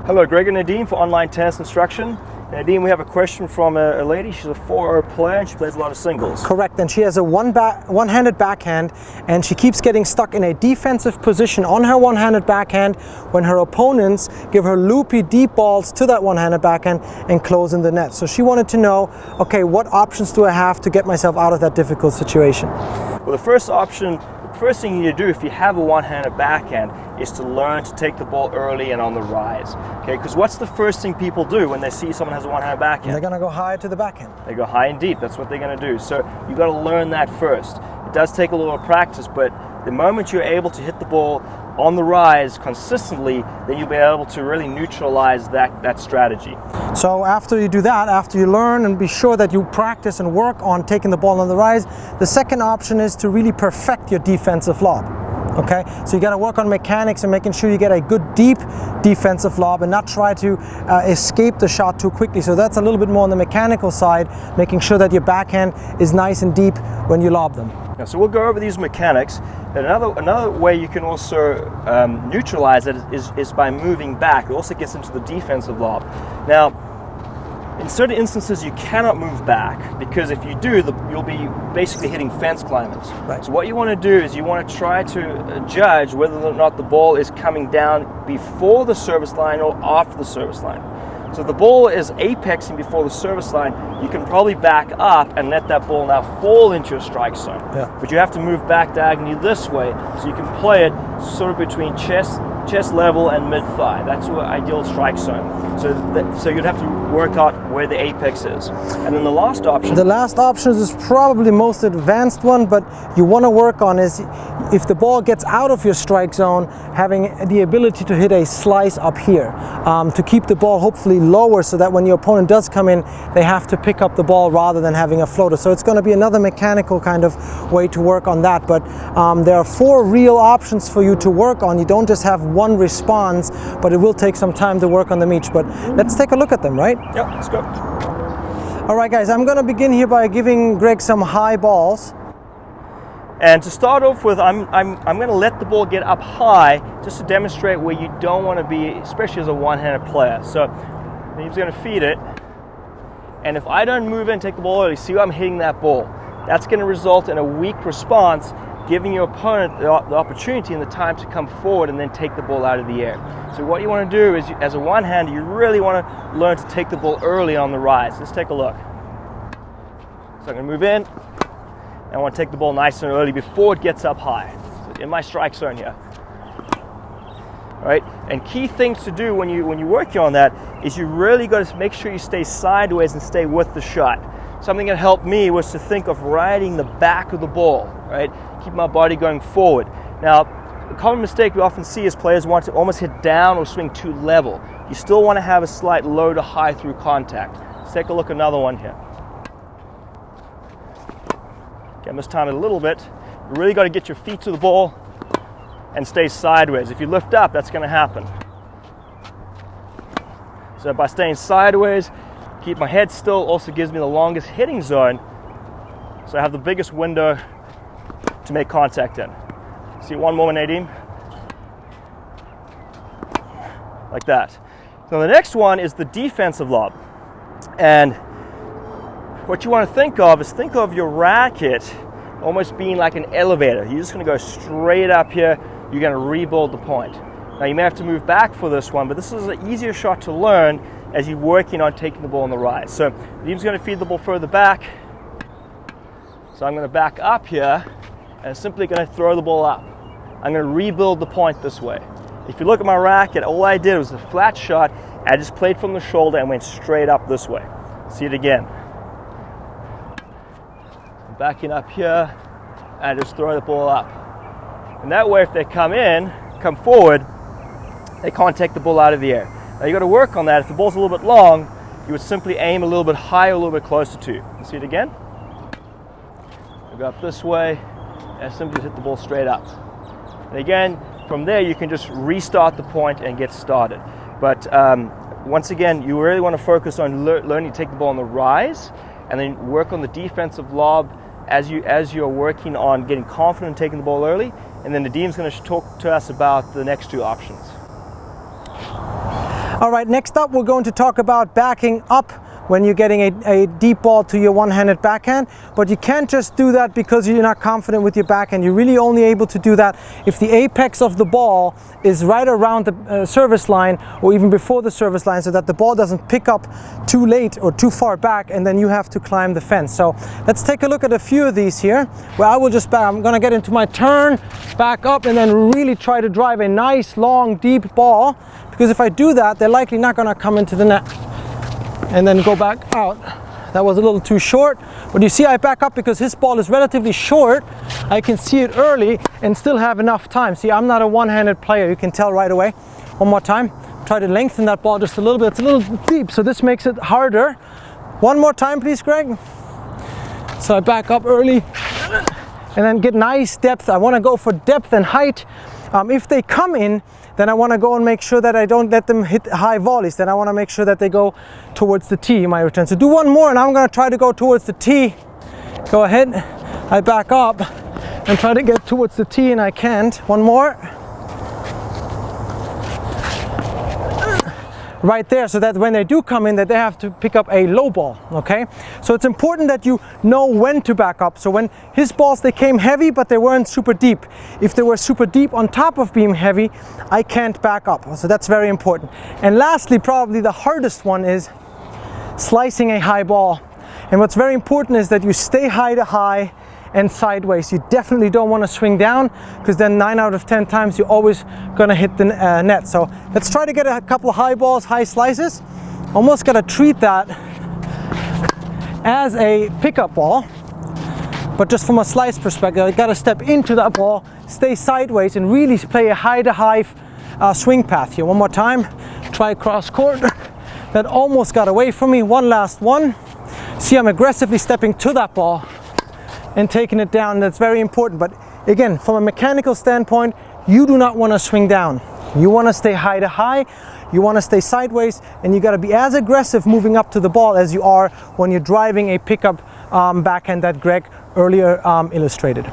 Hello, Gregg and Nadim for online tennis instruction. Nadim, we have a question from a lady. She's a 4-0 player and she plays a lot of singles. Correct, and she has a one-handed backhand, and she keeps getting stuck in a defensive position on her one-handed backhand when her opponents give her loopy deep balls to that one-handed backhand and close in the net. So she wanted to know, okay, what options do I have to get myself out of that difficult situation? Well, the first thing you need to do if you have a one-handed backhand is to learn to take the ball early and on the rise. Okay, because what's the first thing people do when they see someone has a one-handed backhand? They're going to go high to the backhand. They go high and deep. That's what they're going to do. So you got to learn that first. It does take a little practice, but the moment you're able to hit the ball on the rise consistently, then you'll be able to really neutralize that strategy. So after you do that, after you learn and be sure that you practice and work on taking the ball on the rise, the second option is to really perfect your defensive lob. Okay, so you got to work on mechanics and making sure you get a good deep defensive lob and not try to escape the shot too quickly. So that's a little bit more on the mechanical side, making sure that your backhand is nice and deep when you lob them. Yeah, so we'll go over these mechanics. And another way you can also neutralize it is by moving back. It also gets into the defensive lob. Now, in certain instances, you cannot move back because if you do, you'll be basically hitting fence climbers. Right. So what you want to do is you want to try to judge whether or not the ball is coming down before the service line or after the service line. So if the ball is apexing before the service line, you can probably back up and let that ball now fall into your strike zone. Yeah. But you have to move back diagonally this way so you can play it sort of between chest level and mid-thigh. That's your ideal strike zone. So you'd have to work out where the apex is. And then the last option. The last option is probably the most advanced one, but you want to work on is if the ball gets out of your strike zone, having the ability to hit a slice up here to keep the ball hopefully lower so that when your opponent does come in, they have to pick up the ball rather than having a floater. So it's going to be another mechanical kind of way to work on that. But there are 4 real options for you to work on. You don't just have one response, but it will take some time to work on them each. But let's take a look at them, right? Yep, let's go. All right, guys, I'm going to begin here by giving Gregg some high balls. And to start off with, I'm going to let the ball get up high just to demonstrate where you don't want to be, especially as a one-handed player. So he's going to feed it. And if I don't move in and take the ball early, see where I'm hitting that ball. That's going to result in a weak response, giving your opponent the opportunity and the time to come forward and then take the ball out of the air. So what you want to do is, as a one-hander, you really want to learn to take the ball early on the rise. Let's take a look. So I'm going to move in. I want to take the ball nice and early before it gets up high. So in my strike zone here. All right, and key things to do when you're working on that is you really got to make sure you stay sideways and stay with the shot. Something that helped me was to think of riding the back of the ball, right? Keep my body going forward. Now, a common mistake we often see is players want to almost hit down or swing too level. You still want to have a slight low to high through contact. Let's take a look at another one here. Okay, mistime it a little bit. You really got to get your feet to the ball and stay sideways. If you lift up, that's going to happen. So by staying sideways, keep my head still, also gives me the longest hitting zone. So I have the biggest window to make contact in. See one more, Nadim. Like that. So the next one is the defensive lob. And what you want to think of your racket almost being like an elevator. You're just going to go straight up here. You're going to rebuild the point. Now you may have to move back for this one, but this is an easier shot to learn as you're working on taking the ball on the rise. So Nadim's going to feed the ball further back. So I'm going to back up here and simply going to throw the ball up. I'm going to rebuild the point this way. If you look at my racket, all I did was a flat shot. I just played from the shoulder and went straight up this way. See it again. I'm backing up here and just throw the ball up. And that way, if they come forward, they can't take the ball out of the air. Now you got to work on that. If the ball's a little bit long, you would simply aim a little bit higher, a little bit closer to you. See it again? I go up this way and simply hit the ball straight up. And again, from there you can just restart the point and get started. But once again, you really want to focus on learning to take the ball on the rise, and then work on the defensive lob as you're working on getting confident in taking the ball early. And then Nadim's going to talk to us about the next 2 options. All right, next up we're going to talk about backing up when you're getting a deep ball to your one-handed backhand, but you can't just do that because you're not confident with your backhand. You're really only able to do that if the apex of the ball is right around the service line or even before the service line, so that the ball doesn't pick up too late or too far back and then you have to climb the fence. So let's take a look at a few of these here where I will just I'm going to get into my turn, back up, and then really try to drive a nice long deep ball, because if I do that they're likely not going to come into the net. And then go back out. That was a little too short, but you see I back up because his ball is relatively short. I can see it early and still have enough time. See, I'm not a one-handed player, you can tell right away. One more time, try to lengthen that ball just a little bit. It's a little deep, so this makes it harder. One more time please, Greg. So I back up early and then get nice depth. I want to go for depth and height. If they come in, then I want to go and make sure that I don't let them hit high volleys. Then I want to make sure that they go towards the tee in my return. So do one more and I'm going to try to go towards the tee. Go ahead. I back up and try to get towards the tee and I can't. One more. Right there, so that when they do come in, that they have to pick up a low ball. Okay, so it's important that you know when to back up. So when his balls, they came heavy but they weren't super deep. If they were super deep on top of being heavy, I can't back up. So that's very important. And lastly, probably the hardest one is slicing a high ball. And what's very important is that you stay high to high and sideways. You definitely don't want to swing down, because then 9 out of 10 times you're always going to hit the net. So let's try to get a couple of high balls, high slices. Almost got to treat that as a pickup ball, but just from a slice perspective, I got to step into that ball, stay sideways, and really play a high to high swing path here. One more time, try cross court. That almost got away from me. One last one. See, I'm aggressively stepping to that ball and taking it down. That's very important. But again, from a mechanical standpoint, you do not want to swing down. You want to stay high to high, you want to stay sideways, and you got to be as aggressive moving up to the ball as you are when you're driving a pickup backhand that Gregg earlier illustrated.